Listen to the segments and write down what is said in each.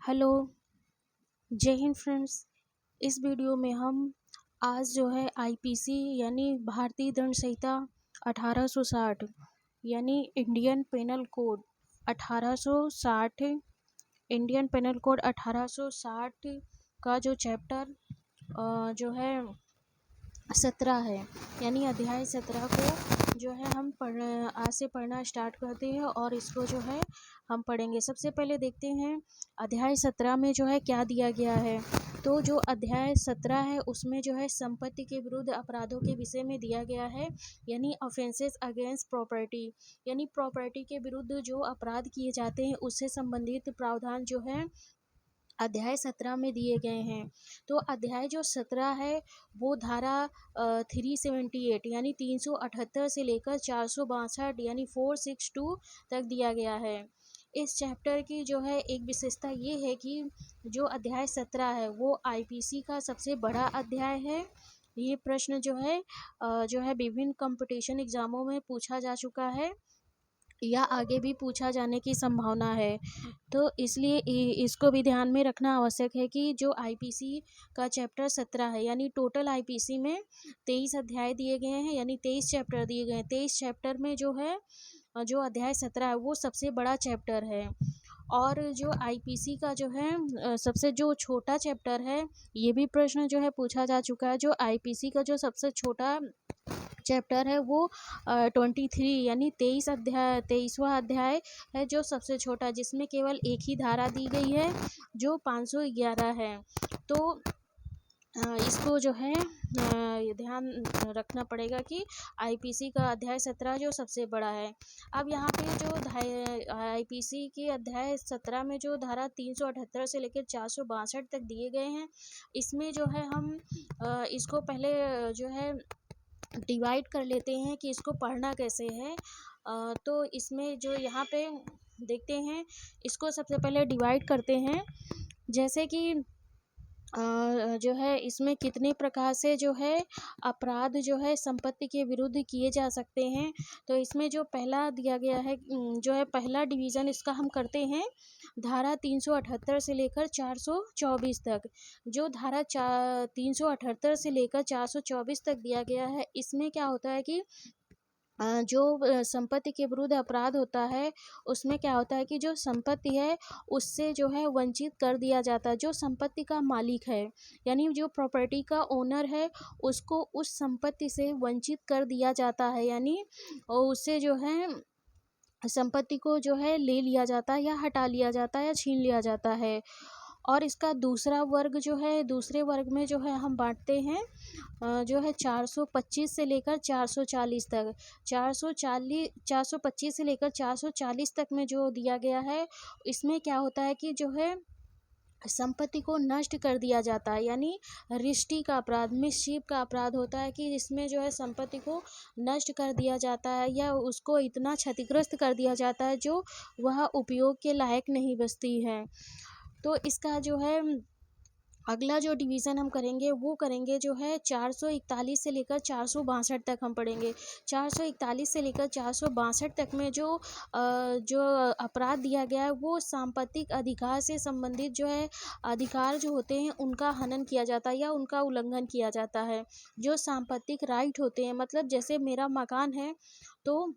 Hello, जय Hind friends. इस video में हम आज जो है आईपीसी यानी भारतीय दंड संहिता 1860 यानी Indian penal code 1860 Indian penal code 1860 का जो चैप्टर जो है 17 है यानी अध्याय 17 को जो है हम आज से पढ़ना स्टार्ट करते हैं और इसको जो है हम पढ़ेंगे। सबसे पहले देखते हैं अध्याय 17 में जो है क्या दिया गया है। तो जो अध्याय 17 है उसमें जो है संपत्ति के विरुद्ध अपराधों के विषय में दिया गया है, यानी ऑफेंसेस अगेंस्ट प्रॉपर्टी, यानी प्रॉपर्टी के विरुद्ध जो अपराध किए जाते हैं उससे संबंधित प्रावधान जो है अध्याय 17 में दिए गए हैं। तो अध्याय जो 17 है वो धारा 378 यानी 378 से लेकर 462 यानी 462 तक दिया गया है। इस चैप्टर की जो है एक विशेषता ये है कि जो अध्याय 17 है वो आईपीसी का सबसे बड़ा अध्याय है। ये प्रश्न जो है विभिन्न कंपटीशन एग्जामों में पूछा जा चुका है या आगे भी पूछा जाने की संभावना है। तो इसलिए इसको भी ध्यान में रखना आवश्यक है कि जो आईपीसी का चैप्टर 17 है यानी टोटल आईपीसी में 23 अध्याय दिए गए हैं, यानी 23 चैप्टर दिए गए हैं। 23 चैप्टर में जो है जो अध्याय 17 है वो सबसे बड़ा चैप्टर है। और जो आईपीसी का जो है सबसे जो छोटा चैप्टर है, ये भी प्रश्न जो है पूछा जा चुका है। जो आईपीसी का जो सबसे छोटा चैप्टर है वो 23 यानी 23वां अध्याय है, जो सबसे छोटा, जिसमें केवल एक ही धारा दी गई है जो 511 है। तो इसको जो है ध्यान रखना पड़ेगा कि आईपीसी का अध्याय 17 जो सबसे बड़ा है। अब यहाँ पे जो आईपीसी के अध्याय 17 में जो धारा 378 से लेकर 462 तक दिए गए हैं, इसमें जो है हम इसको पहले जो है डिवाइड कर लेते हैं कि इसको पढ़ना कैसे है। तो इसमें जो यहाँ पे देखते हैं, इसको सबसे पहले डिवाइड करते हैं। जैसे कि जो है इसमें कितने प्रकार से जो है अपराध जो है संपत्ति के विरुद्ध किए जा सकते हैं। तो इसमें जो पहला दिया गया है जो है पहला डिवीज़न इसका हम करते हैं धारा 378 से लेकर 424 तक। जो धारा 378 से लेकर 424 तक दिया गया है, इसमें क्या होता है कि जो संपत्ति के विरुद्ध अपराध होता है उसमें क्या होता है कि जो संपत्ति है उससे जो है वंचित कर दिया जाता है। जो संपत्ति का मालिक है यानी जो प्रॉपर्टी का ओनर है उसको उस संपत्ति से वंचित कर दिया जाता है, यानी उससे जो है संपत्ति को जो है ले लिया जाता है या हटा लिया जाता है या छीन लिया जाता है। और इसका दूसरा वर्ग जो है, दूसरे वर्ग में जो है हम बांटते हैं जो है 425 से लेकर 440 तक। 425 से लेकर 440 तक में जो दिया गया है, इसमें क्या होता है कि जो है संपत्ति को नष्ट कर दिया जाता है, यानी रिष्टी का अपराध, मिसचीफ का अपराध होता है कि इसमें जो है संपत्ति को नष्ट कर दिया जाता है या उसको इतना क्षतिग्रस्त कर दिया जाता है जो वह उपयोग के लायक नहीं बचती है। तो इसका जो है अगला जो डिवीज़न हम करेंगे वो करेंगे जो है 441 से लेकर 462 तक हम पढ़ेंगे। 441 से लेकर 462 तक में जो अपराध दिया गया है वो सांपत्तिक अधिकार से संबंधित जो है अधिकार जो होते हैं उनका हनन किया जाता है या उनका उल्लंघन किया जाता है। जो सांपत्तिक राइट होते हैं, मतलब जैसे मेरा मकान है तो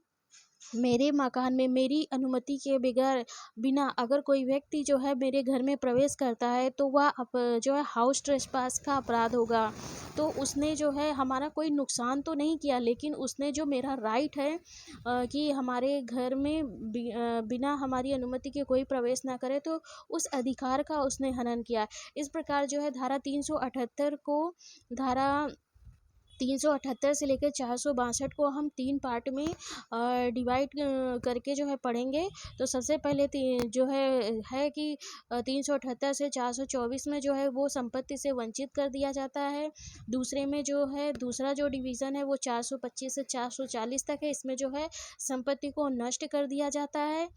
मेरे मकान में मेरी अनुमति के बगैर बिना अगर कोई व्यक्ति जो है मेरे घर में प्रवेश करता है तो वह जो है हाउस ट्रेसपास का अपराध होगा। तो उसने जो है हमारा कोई नुकसान तो नहीं किया, लेकिन उसने जो मेरा राइट है कि हमारे घर में बिना हमारी अनुमति के कोई प्रवेश ना करे, तो उस अधिकार का उसने हनन किया। इस प्रकार जो है धारा 378 को धारा 378 से लेकर 462 को हम 3 पार्ट में डिवाइड करके जो है पढ़ेंगे। तो सबसे पहले जो है कि 378 से 424 में जो है वो संपत्ति से वंचित कर दिया जाता है। दूसरे में जो है दूसरा जो डिवीज़न है वो 425 से 440 तक है, इसमें जो है संपत्ति को नष्ट कर दिया जाता है,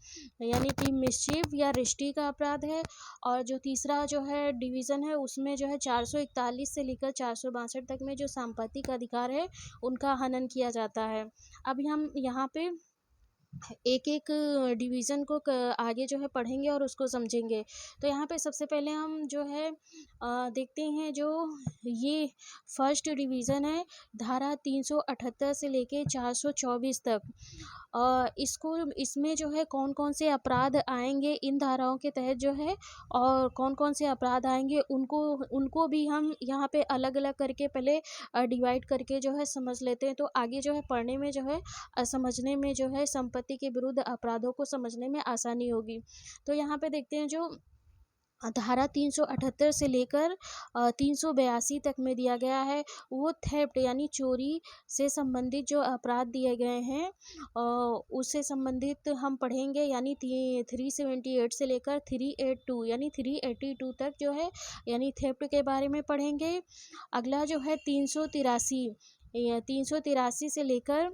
यानी कि मिसचीफ या रिष्टी का अपराध है। और जो तीसरा जो है डिवीज़न है उसमें जो है 441 से लेकर 462 तक में जो सांपत्तिक अधिकार है उनका हनन किया जाता है। अब हम यहाँ पे एक एक डिवीज़न को आगे जो है पढ़ेंगे और उसको समझेंगे। तो यहाँ पे सबसे पहले हम जो है देखते हैं जो ये फर्स्ट डिवीज़न है, धारा 378 से लेके 424 तक। इसको इसमें जो है कौन-कौन से अपराध आएँगे इन धाराओं के तहत जो है, और कौन-कौन से अपराध आएँगे उनको उनको भी हम यहाँ पे अलग-अलग करके पहले डिवाइड करके जो है समझ लेते हैं। तो आगे जो है पढ़ने में जो है समझने में जो है संपत्ति के विरुद्ध अपराधों को समझने में आसानी होगी। तो यहाँ पे देखते हैं जो धारा 378 से लेकर 382 तक में दिया गया है, वो थेफ्ट यानी चोरी से संबंधित जो अपराध दिए गए हैं उससे संबंधित हम पढ़ेंगे, यानी 378 से लेकर 382 यानी 382 तक जो है, यानी थेफ्ट के बारे में पढ़ेंगे। अगला जो है 383 से लेकर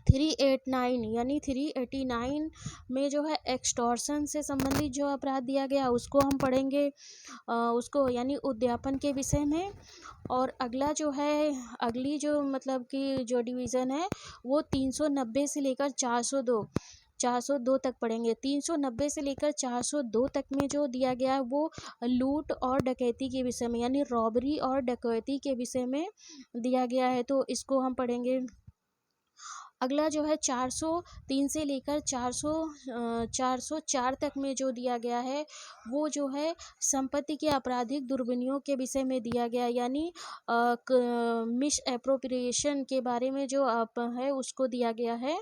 389 यानी 389 में जो है एक्सटॉर्शन से संबंधित जो अपराध दिया गया उसको हम पढ़ेंगे, उसको यानी उद्यापन के विषय में। और अगला जो है, अगली जो मतलब कि जो डिवीज़न है वो 390 से लेकर 402 तक पढ़ेंगे। 390 से लेकर 402 तक में जो दिया गया है वो लूट और डकैती के विषय में, यानी रॉबरी और डकैती के विषय में दिया गया है, तो इसको हम पढ़ेंगे। अगला जो है 403 से लेकर 404 तक में जो दिया गया है वो जो है संपत्ति के आपराधिक दुर्विनियोग के विषय में दिया गया, यानी मिस एप्रोप्रिएशन के बारे में जो आप है उसको दिया गया है।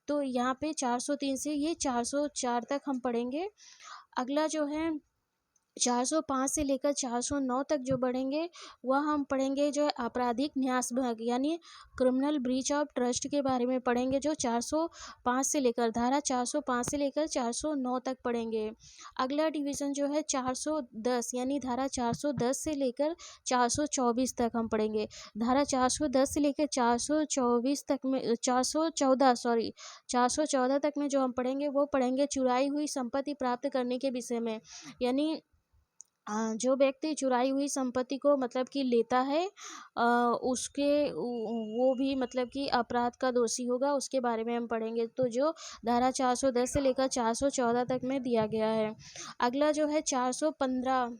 तो यहाँ पे 403 से ये 404 तक हम पढ़ेंगे। अगला जो है 405 से लेकर 409 तक जो बढ़ेंगे वह हम पढ़ेंगे जो है आपराधिक न्यास भाग, यानी क्रिमिनल ब्रीच ऑफ ट्रस्ट के बारे में पढ़ेंगे, जो 405 से लेकर धारा 405 से लेकर 409 तक पढ़ेंगे। अगला डिवीज़न जो है 410 यानी धारा 410 से लेकर 424 तक हम पढ़ेंगे। धारा 410 से लेकर 424 तक में 414 तक में जो हम पढ़ेंगे वो पढ़ेंगे चुराई हुई संपत्ति प्राप्त करने के विषय में, यानी जो व्यक्ति चुराई हुई संपत्ति को मतलब कि लेता है उसके वो भी मतलब कि अपराध का दोषी होगा, उसके बारे में हम पढ़ेंगे। तो जो धारा 410 से लेकर 414 तक में दिया गया है। अगला जो है 415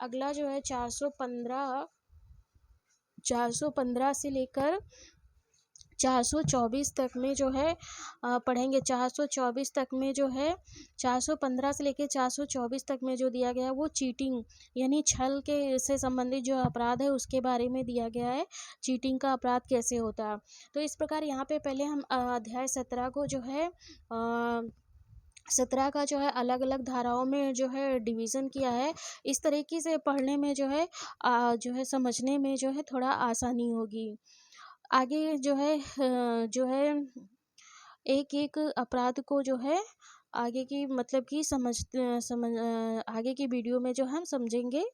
अगला जो है 415 से लेकर 424 तक में जो है पढ़ेंगे। 424 तक में जो है 415 से लेकर 424 तक में जो दिया गया है वो चीटिंग यानी छल के से संबंधित जो अपराध है उसके बारे में दिया गया है, चीटिंग का अपराध कैसे होता है। तो इस प्रकार यहाँ पे पहले हम अध्याय 17 को जो है 17 का जो है अलग अलग धाराओं में जो है डिवीज़न किया है। इस तरीके से पढ़ने में जो है समझने में जो है थोड़ा आसानी होगी। आगे जो है एक एक अपराध को जो है आगे की मतलब कि समझ आगे की वीडियो में जो हम समझेंगे।